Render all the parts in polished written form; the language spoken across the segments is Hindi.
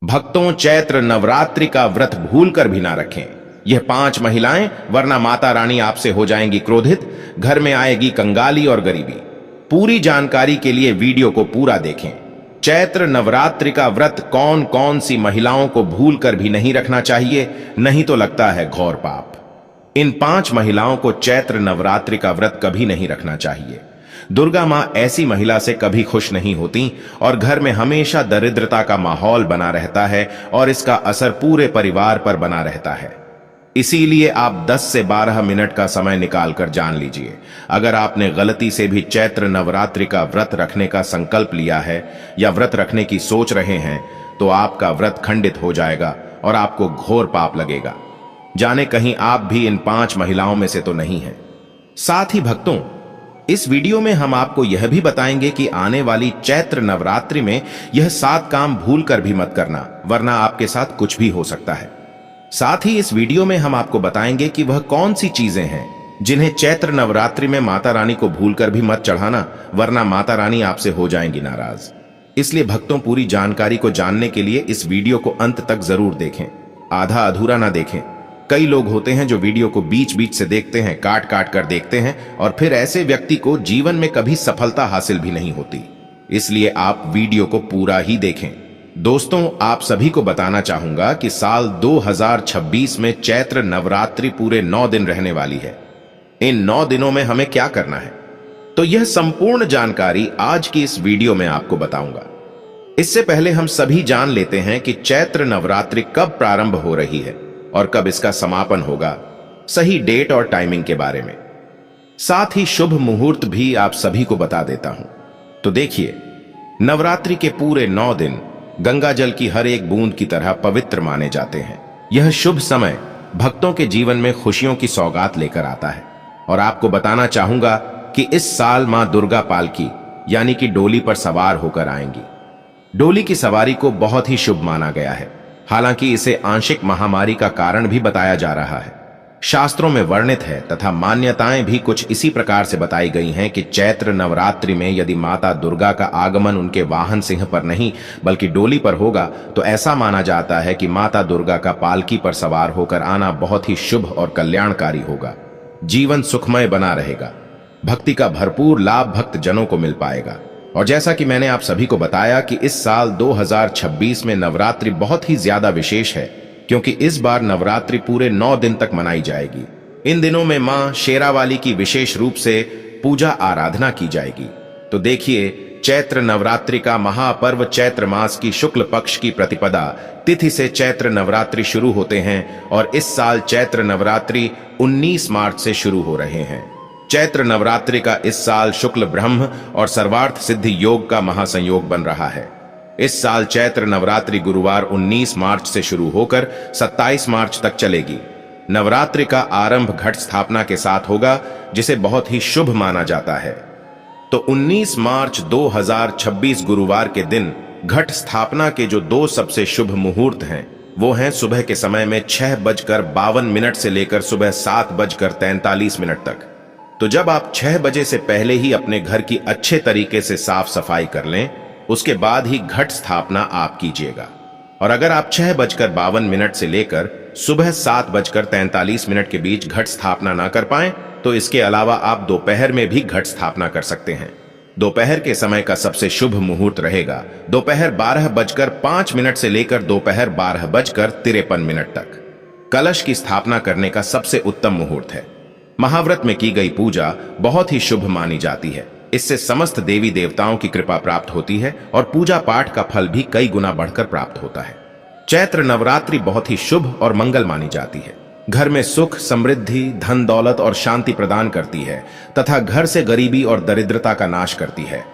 भक्तों, चैत्र नवरात्रि का व्रत भूलकर भी ना रखें। यह 5 महिलाएं, वरना माता रानी आपसे हो जाएंगी क्रोधित, घर में आएगी कंगाली और गरीबी। पूरी जानकारी के लिए वीडियो को पूरा देखें। चैत्र नवरात्रि का व्रत कौन कौन सी महिलाओं को भूलकर भी नहीं रखना चाहिए, नहीं तो लगता है घोर पाप। इन 5 महिलाओं को चैत्र नवरात्रि का व्रत कभी नहीं रखना चाहिए। दुर्गा मां ऐसी महिला से कभी खुश नहीं होती और घर में हमेशा दरिद्रता का माहौल बना रहता है और इसका असर पूरे परिवार पर बना रहता है। इसीलिए आप 10 से 12 मिनट का समय निकालकर जान लीजिए, अगर आपने गलती से भी चैत्र नवरात्रि का व्रत रखने का संकल्प लिया है या व्रत रखने की सोच रहे हैं, तो आपका व्रत खंडित हो जाएगा और आपको घोर पाप लगेगा। जाने कहीं आप भी इन 5 महिलाओं में से तो नहीं हैं। साथ ही भक्तों, इस वीडियो में हम आपको यह भी बताएंगे कि आने वाली चैत्र नवरात्रि में यह 7 काम भूलकर भी मत करना, वरना आपके साथ कुछ भी हो सकता है। साथ ही इस वीडियो में हम आपको बताएंगे कि वह कौन सी चीजें हैं जिन्हें चैत्र नवरात्रि में माता रानी को भूलकर भी मत चढ़ाना, वरना माता रानी आपसे हो जाएंगी नाराज। इसलिए भक्तों, पूरी जानकारी को जानने के लिए इस वीडियो को अंत तक जरूर देखें, आधा अधूरा ना देखें। कई लोग होते हैं जो वीडियो को बीच बीच से देखते हैं, काट काट कर देखते हैं, और फिर ऐसे व्यक्ति को जीवन में कभी सफलता हासिल भी नहीं होती। इसलिए आप वीडियो को पूरा ही देखें। दोस्तों, आप सभी को बताना चाहूंगा कि साल 2026 में चैत्र नवरात्रि पूरे 9 दिन रहने वाली है। इन 9 दिनों में हमें क्या करना है, तो यह संपूर्ण जानकारी आज की इस वीडियो में आपको बताऊंगा। इससे पहले हम सभी जान लेते हैं कि चैत्र नवरात्रि कब प्रारंभ हो रही है और कब इसका समापन होगा, सही डेट और टाइमिंग के बारे में। साथ ही शुभ मुहूर्त भी आप सभी को बता देता हूं। तो देखिए, नवरात्रि के पूरे 9 दिन गंगा जल की हर एक बूंद की तरह पवित्र माने जाते हैं। यह शुभ समय भक्तों के जीवन में खुशियों की सौगात लेकर आता है। और आपको बताना चाहूंगा कि इस साल मां दुर्गा पालकी यानी कि डोली पर सवार होकर आएंगी। डोली की सवारी को बहुत ही शुभ माना गया है। हालांकि इसे आंशिक महामारी का कारण भी बताया जा रहा है। शास्त्रों में वर्णित है तथा मान्यताएं भी कुछ इसी प्रकार से बताई गई हैं कि चैत्र नवरात्रि में यदि माता दुर्गा का आगमन उनके वाहन सिंह पर नहीं बल्कि डोली पर होगा, तो ऐसा माना जाता है कि माता दुर्गा का पालकी पर सवार होकर आना बहुत ही शुभ और कल्याणकारी होगा। जीवन सुखमय बना रहेगा, भक्ति का भरपूर लाभ भक्त जनों को मिल पाएगा। और जैसा कि मैंने आप सभी को बताया कि इस साल 2026 में नवरात्रि बहुत ही ज्यादा विशेष है, क्योंकि इस बार नवरात्रि पूरे 9 दिन तक मनाई जाएगी। इन दिनों में मां शेरावाली की विशेष रूप से पूजा आराधना की जाएगी। तो देखिए, चैत्र नवरात्रि का महापर्व चैत्र मास की शुक्ल पक्ष की प्रतिपदा तिथि से चैत्र नवरात्रि शुरू होते हैं और इस साल चैत्र नवरात्रि 19 मार्च से शुरू हो रहे हैं। चैत्र नवरात्रि का इस साल शुक्ल ब्रह्म और सर्वार्थ सिद्धि योग का महासंयोग बन रहा है। इस साल चैत्र नवरात्रि गुरुवार 19 मार्च से शुरू होकर 27 मार्च तक चलेगी। नवरात्रि का आरंभ घट स्थापना के साथ होगा, जिसे बहुत ही शुभ माना जाता है। तो 19 मार्च 2026 गुरुवार के दिन घट स्थापना के जो 2 सबसे शुभ मुहूर्त हैं, वो हैं सुबह के समय में 6:52 से लेकर सुबह 7:43 तक। तो जब आप 6 बजे से पहले ही अपने घर की अच्छे तरीके से साफ सफाई कर लें, उसके बाद ही घट स्थापना आप कीजिएगा। और अगर आप 6:52 से लेकर सुबह 7:43 के बीच घट स्थापना ना कर पाएं, तो इसके अलावा आप दोपहर में भी घट स्थापना कर सकते हैं। दोपहर के समय का सबसे शुभ मुहूर्त रहेगा दोपहर 12:05 से लेकर दोपहर 12:53 तक। कलश की स्थापना करने का सबसे उत्तम मुहूर्त है। महाव्रत में की गई पूजा बहुत ही शुभ मानी जाती है। इससे समस्त देवी देवताओं की कृपा प्राप्त होती है और पूजा पाठ का फल भी कई गुना बढ़कर प्राप्त होता है। चैत्र नवरात्रि बहुत ही शुभ और मंगल मानी जाती है। घर में सुख, समृद्धि, धन दौलत और शांति प्रदान करती है तथा घर से गरीबी और दरिद्रता का नाश करती है।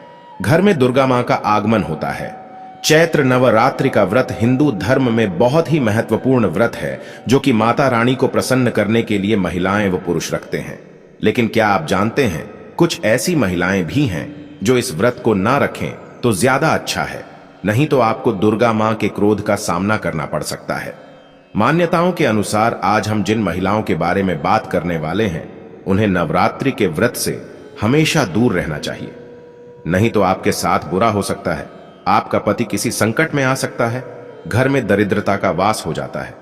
घर में दुर्गा मां का आगमन होता है। चैत्र नवरात्रि का व्रत हिंदू धर्म में बहुत ही महत्वपूर्ण व्रत है, जो कि माता रानी को प्रसन्न करने के लिए महिलाएं व पुरुष रखते हैं। लेकिन क्या आप जानते हैं, कुछ ऐसी महिलाएं भी हैं जो इस व्रत को ना रखें तो ज्यादा अच्छा है, नहीं तो आपको दुर्गा मां के क्रोध का सामना करना पड़ सकता है। मान्यताओं के अनुसार आज हम जिन महिलाओं के बारे में बात करने वाले हैं, उन्हें नवरात्रि के व्रत से हमेशा दूर रहना चाहिए, नहीं तो आपके साथ बुरा हो सकता है। आपका पति किसी संकट में आ सकता है घर में दरिद्रता का वास हो जाता है।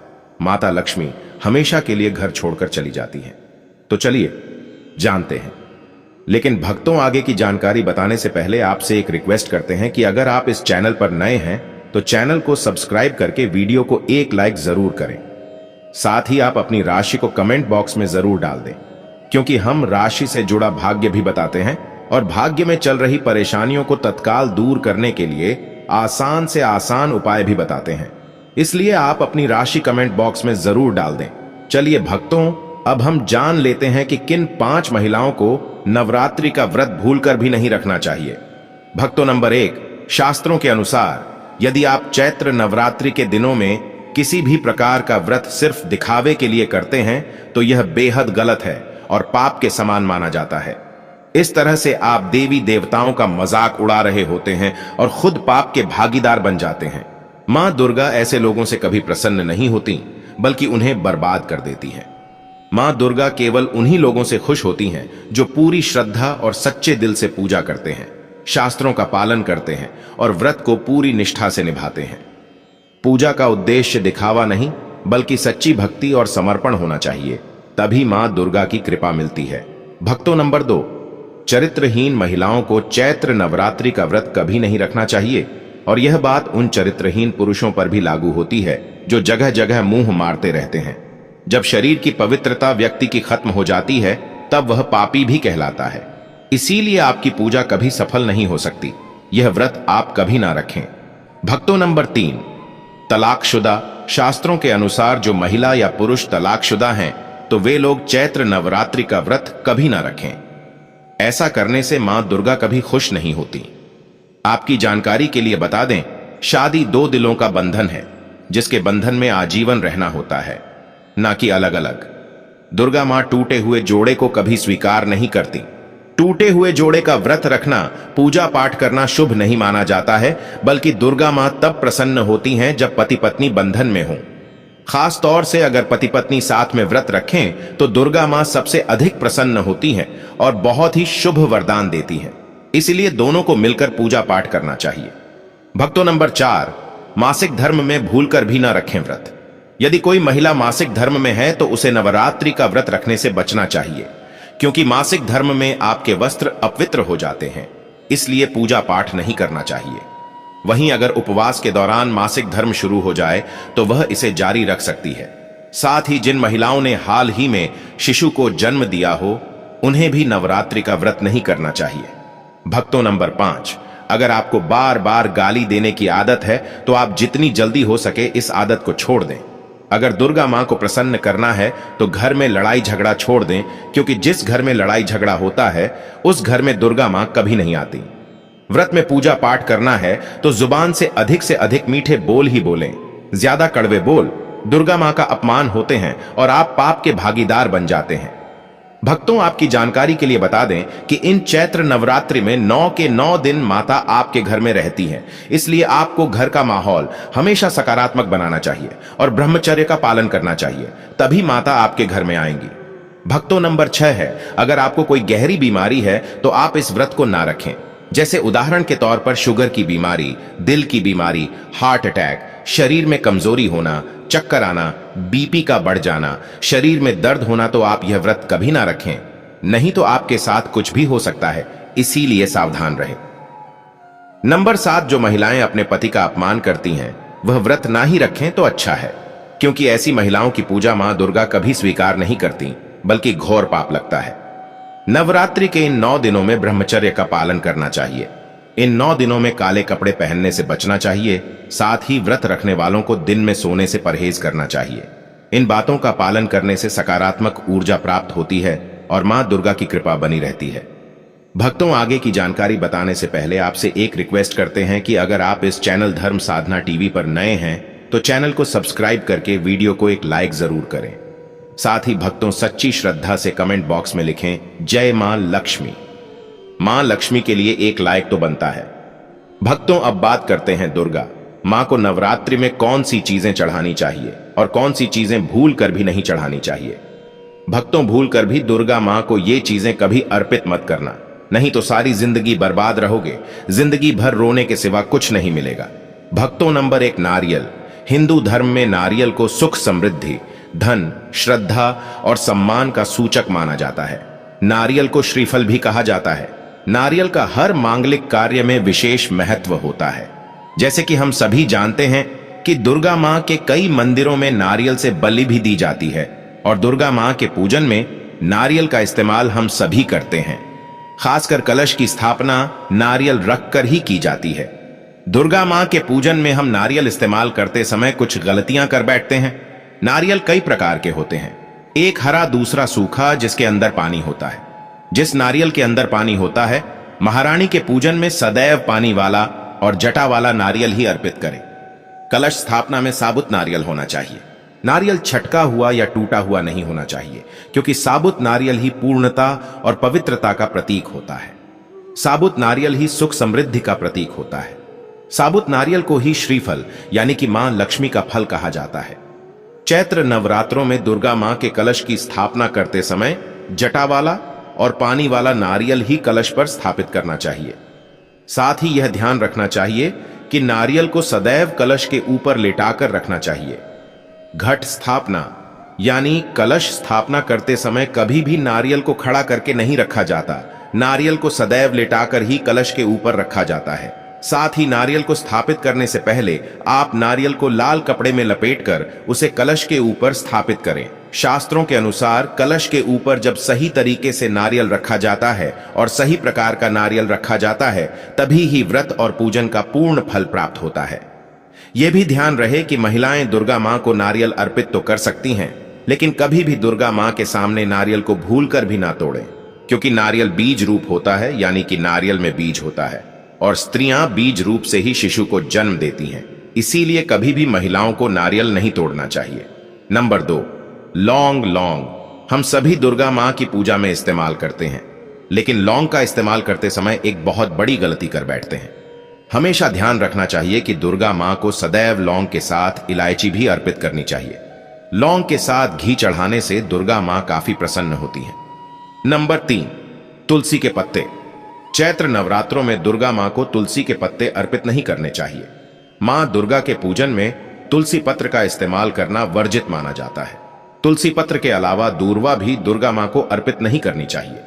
माता लक्ष्मी हमेशा के लिए घर छोड़कर चली जाती हैं। तो चलिए जानते हैं। लेकिन भक्तों, आगे की जानकारी बताने से पहले आपसे एक रिक्वेस्ट करते हैं कि अगर आप इस चैनल पर नए हैं तो चैनल को सब्सक्राइब करके वीडियो को एक लाइक जरूर करें। साथ ही आप अपनी राशि को कमेंट बॉक्स में जरूर डाल दें, क्योंकि हम राशि से जुड़ा भाग्य भी बताते हैं और भाग्य में चल रही परेशानियों को तत्काल दूर करने के लिए आसान से आसान उपाय भी बताते हैं। इसलिए आप अपनी राशि कमेंट बॉक्स में जरूर डाल दें। चलिए भक्तों, अब हम जान लेते हैं कि किन 5 महिलाओं को नवरात्रि का व्रत भूलकर भी नहीं रखना चाहिए। भक्तों, नंबर 1, शास्त्रों के अनुसार यदि आप चैत्र नवरात्रि के दिनों में किसी भी प्रकार का व्रत सिर्फ दिखावे के लिए करते हैं तो यह बेहद गलत है और पाप के समान माना जाता है। इस तरह से आप देवी देवताओं का मजाक उड़ा रहे होते हैं और खुद पाप के भागीदार बन जाते हैं। मां दुर्गा ऐसे लोगों से कभी प्रसन्न नहीं होती, बल्कि उन्हें बर्बाद कर देती हैं। मां दुर्गा केवल उन्हीं लोगों से खुश होती हैं जो पूरी श्रद्धा और सच्चे दिल से पूजा करते हैं, शास्त्रों का पालन करते हैं और व्रत को पूरी निष्ठा से निभाते हैं। पूजा का उद्देश्य दिखावा नहीं, बल्कि सच्ची भक्ति और समर्पण होना चाहिए, तभी मां दुर्गा की कृपा मिलती है। भक्तों, नंबर 2, चरित्रहीन महिलाओं को चैत्र नवरात्रि का व्रत कभी नहीं रखना चाहिए। और यह बात उन चरित्रहीन पुरुषों पर भी लागू होती है जो जगह जगह मुंह मारते रहते हैं। जब शरीर की पवित्रता व्यक्ति की खत्म हो जाती है तब वह पापी भी कहलाता है। इसीलिए आपकी पूजा कभी सफल नहीं हो सकती। यह व्रत आप कभी ना रखें। भक्तों, नंबर 3, तलाकशुदा। शास्त्रों के अनुसार जो महिला या पुरुष तलाकशुदा हैं तो वे लोग चैत्र नवरात्रि का व्रत कभी ना रखें। ऐसा करने से मां दुर्गा कभी खुश नहीं होती। आपकी जानकारी के लिए बता दें, शादी 2 दिलों का बंधन है, जिसके बंधन में आजीवन रहना होता है, ना कि अलग अलग। दुर्गा मां टूटे हुए जोड़े को कभी स्वीकार नहीं करती। टूटे हुए जोड़े का व्रत रखना, पूजा पाठ करना शुभ नहीं माना जाता है, बल्कि दुर्गा मां तब प्रसन्न होती हैं जब पति पत्नी बंधन में हों। खास तौर से अगर पति पत्नी साथ में व्रत रखें तो दुर्गा मां सबसे अधिक प्रसन्न होती हैं और बहुत ही शुभ वरदान देती हैं। इसलिए दोनों को मिलकर पूजा पाठ करना चाहिए। भक्तों, नंबर 4, मासिक धर्म में भूलकर भी ना रखें व्रत। यदि कोई महिला मासिक धर्म में है तो उसे नवरात्रि का व्रत रखने से बचना चाहिए, क्योंकि मासिक धर्म में आपके वस्त्र अपवित्र हो जाते हैं। इसलिए पूजा पाठ नहीं करना चाहिए। वहीं अगर उपवास के दौरान मासिक धर्म शुरू हो जाए तो वह इसे जारी रख सकती है। साथ ही जिन महिलाओं ने हाल ही में शिशु को जन्म दिया हो उन्हें भी नवरात्रि का व्रत नहीं करना चाहिए। भक्तों, नंबर 5, अगर आपको बार बार गाली देने की आदत है तो आप जितनी जल्दी हो सके इस आदत को छोड़ दें। अगर दुर्गा मां को प्रसन्न करना है तो घर में लड़ाई झगड़ा छोड़ दें, क्योंकि जिस घर में लड़ाई झगड़ा होता है उस घर में दुर्गा मां कभी नहीं आती। व्रत में पूजा पाठ करना है तो जुबान से अधिक मीठे बोल ही बोलें। ज्यादा कड़वे बोल दुर्गा मां का अपमान होते हैं और आप पाप के भागीदार बन जाते हैं। भक्तों, आपकी जानकारी के लिए बता दें कि इन चैत्र नवरात्रि में 9 के 9 दिन माता आपके घर में रहती हैं। इसलिए आपको घर का माहौल हमेशा सकारात्मक बनाना चाहिए और ब्रह्मचर्य का पालन करना चाहिए, तभी माता आपके घर में आएंगी। भक्तों, नंबर 6 है, अगर आपको कोई गहरी बीमारी है तो आप इस व्रत को ना रखें। जैसे उदाहरण के तौर पर शुगर की बीमारी, दिल की बीमारी, हार्ट अटैक, शरीर में कमजोरी होना, चक्कर आना, बीपी का बढ़ जाना, शरीर में दर्द होना, तो आप यह व्रत कभी ना रखें, नहीं तो आपके साथ कुछ भी हो सकता है। इसीलिए सावधान रहें। नंबर 7, जो महिलाएं अपने पति का अपमान करती हैं वह व्रत ना ही रखें तो अच्छा है, क्योंकि ऐसी महिलाओं की पूजा मां दुर्गा कभी स्वीकार नहीं करती, बल्कि घोर पाप लगता है। नवरात्रि के इन 9 दिनों में ब्रह्मचर्य का पालन करना चाहिए। इन 9 दिनों में काले कपड़े पहनने से बचना चाहिए। साथ ही व्रत रखने वालों को दिन में सोने से परहेज करना चाहिए। इन बातों का पालन करने से सकारात्मक ऊर्जा प्राप्त होती है और मां दुर्गा की कृपा बनी रहती है। भक्तों, आगे की जानकारी बताने से पहले आपसे एक रिक्वेस्ट करते हैं कि अगर आप इस चैनल धर्म साधना टीवी पर नए हैं तो चैनल को सब्सक्राइब करके वीडियो को एक लाइक जरूर करें। साथ ही भक्तों, सच्ची श्रद्धा से कमेंट बॉक्स में लिखें जय मां लक्ष्मी। मां लक्ष्मी के लिए एक लाइक तो बनता है। भक्तों, अब बात करते हैं दुर्गा मां को नवरात्रि में कौन सी चीजें चढ़ानी चाहिए और कौन सी चीजें भूल कर भी नहीं चढ़ानी चाहिए। भक्तों, भूल कर भी दुर्गा मां को ये चीजें कभी अर्पित मत करना, नहीं तो सारी जिंदगी बर्बाद रहोगे। जिंदगी भर रोने के सिवा कुछ नहीं मिलेगा। भक्तों, नंबर 1, नारियल। हिंदू धर्म में नारियल को सुख समृद्धि, धन, श्रद्धा और सम्मान का सूचक माना जाता है। नारियल को श्रीफल भी कहा जाता है। नारियल का हर मांगलिक कार्य में विशेष महत्व होता है। जैसे कि हम सभी जानते हैं कि दुर्गा मां के कई मंदिरों में नारियल से बलि भी दी जाती है और दुर्गा मां के पूजन में नारियल का इस्तेमाल हम सभी करते हैं। खासकर कलश की स्थापना नारियल रखकर ही की जाती है। दुर्गा मां के पूजन में हम नारियल इस्तेमाल करते समय कुछ गलतियां कर बैठते हैं। नारियल कई प्रकार के होते हैं, एक हरा दूसरा सूखा जिसके अंदर पानी होता है। जिस नारियल के अंदर पानी होता है, महारानी के पूजन में सदैव पानी वाला और जटा वाला नारियल ही अर्पित करें। कलश स्थापना में साबुत नारियल होना चाहिए। नारियल छटका हुआ या टूटा हुआ नहीं होना चाहिए, क्योंकि साबुत नारियल ही पूर्णता और पवित्रता का प्रतीक होता है। साबुत नारियल ही सुख समृद्धि का प्रतीक होता है। साबुत नारियल को ही श्रीफल यानी कि मां लक्ष्मी का फल कहा जाता है। चैत्र नवरात्रों में दुर्गा मां के कलश की स्थापना करते समय जटा वाला और पानी वाला नारियल ही कलश पर स्थापित करना चाहिए। साथ ही यह ध्यान रखना चाहिए कि नारियल को सदैव कलश के ऊपर लेटाकर रखना चाहिए। घट स्थापना यानी कलश स्थापना करते समय कभी भी नारियल को खड़ा करके नहीं रखा जाता। नारियल को सदैव लेटाकर ही कलश के ऊपर रखा जाता है। साथ ही नारियल को स्थापित करने से पहले आप नारियल को लाल कपड़े में लपेटकर उसे कलश के ऊपर स्थापित करें। शास्त्रों के अनुसार कलश के ऊपर जब सही तरीके से नारियल रखा जाता है और सही प्रकार का नारियल रखा जाता है, तभी ही व्रत और पूजन का पूर्ण फल प्राप्त होता है। यह भी ध्यान रहे कि महिलाएं दुर्गा मां को नारियल अर्पित तो कर सकती हैं, लेकिन कभी भी दुर्गा मां के सामने नारियल को भूलकर भी ना तोड़ें, क्योंकि नारियल बीज रूप होता है, यानी कि नारियल में बीज होता है और स्त्रियां बीज रूप से ही शिशु को जन्म देती हैं। इसीलिए कभी भी महिलाओं को नारियल नहीं तोड़ना चाहिए। नंबर 2, लौंग। लौंग हम सभी दुर्गा मां की पूजा में इस्तेमाल करते हैं, लेकिन लौंग का इस्तेमाल करते समय एक बहुत बड़ी गलती कर बैठते हैं। हमेशा ध्यान रखना चाहिए कि दुर्गा मां को सदैव लौंग के साथ इलायची भी अर्पित करनी चाहिए। लौंग के साथ घी चढ़ाने से दुर्गा मां काफी प्रसन्न होती हैं। नंबर 3, तुलसी के पत्ते। चैत्र नवरात्रों में दुर्गा मां को तुलसी के पत्ते अर्पित नहीं करने चाहिए। मां दुर्गा के पूजन में तुलसी पत्र का इस्तेमाल करना वर्जित माना जाता है। तुलसी पत्र के अलावा दूर्वा भी दुर्गा मां को अर्पित नहीं करनी चाहिए।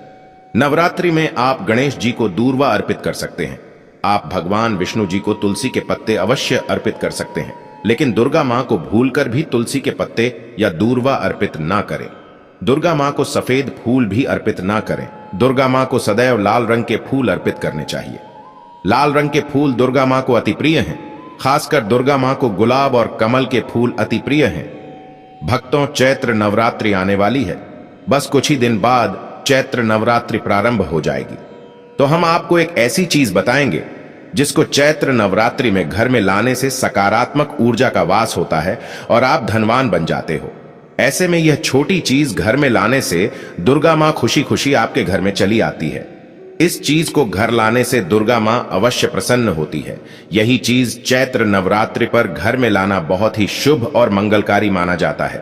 नवरात्रि में आप गणेश जी को दूर्वा अर्पित कर सकते हैं। आप भगवान विष्णु जी को तुलसी के पत्ते अवश्य अर्पित कर सकते हैं, लेकिन दुर्गा मां को भूलकर भी तुलसी के पत्ते या दूर्वा अर्पित ना करें। दुर्गा मां को सफेद फूल भी अर्पित ना करें। दुर्गा मां को सदैव लाल रंग के फूल अर्पित करने चाहिए। लाल रंग के फूल दुर्गा मां को अति प्रिय हैं। खासकर दुर्गा मां को गुलाब और कमल के फूल अति प्रिय हैं। भक्तों, चैत्र नवरात्रि आने वाली है। बस कुछ ही दिन बाद चैत्र नवरात्रि प्रारंभ हो जाएगी। तो हम आपको एक ऐसी चीज बताएंगे जिसको चैत्र नवरात्रि में घर में लाने से सकारात्मक ऊर्जा का वास होता है और आप धनवान बन जाते हो। ऐसे में यह छोटी चीज घर में लाने से दुर्गा मां खुशी खुशी आपके घर में चली आती है। इस चीज को घर लाने से दुर्गा मां अवश्य प्रसन्न होती है। यही चीज चैत्र नवरात्रि पर घर में लाना बहुत ही शुभ और मंगलकारी माना जाता है।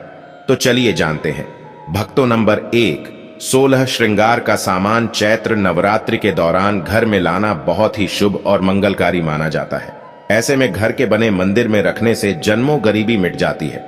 तो चलिए जानते हैं। भक्तों, नंबर 1, 16 श्रृंगार का सामान चैत्र नवरात्रि के दौरान घर में लाना बहुत ही शुभ और मंगलकारी माना जाता है। ऐसे में घर के बने मंदिर में रखने से जन्मों गरीबी मिट जाती है।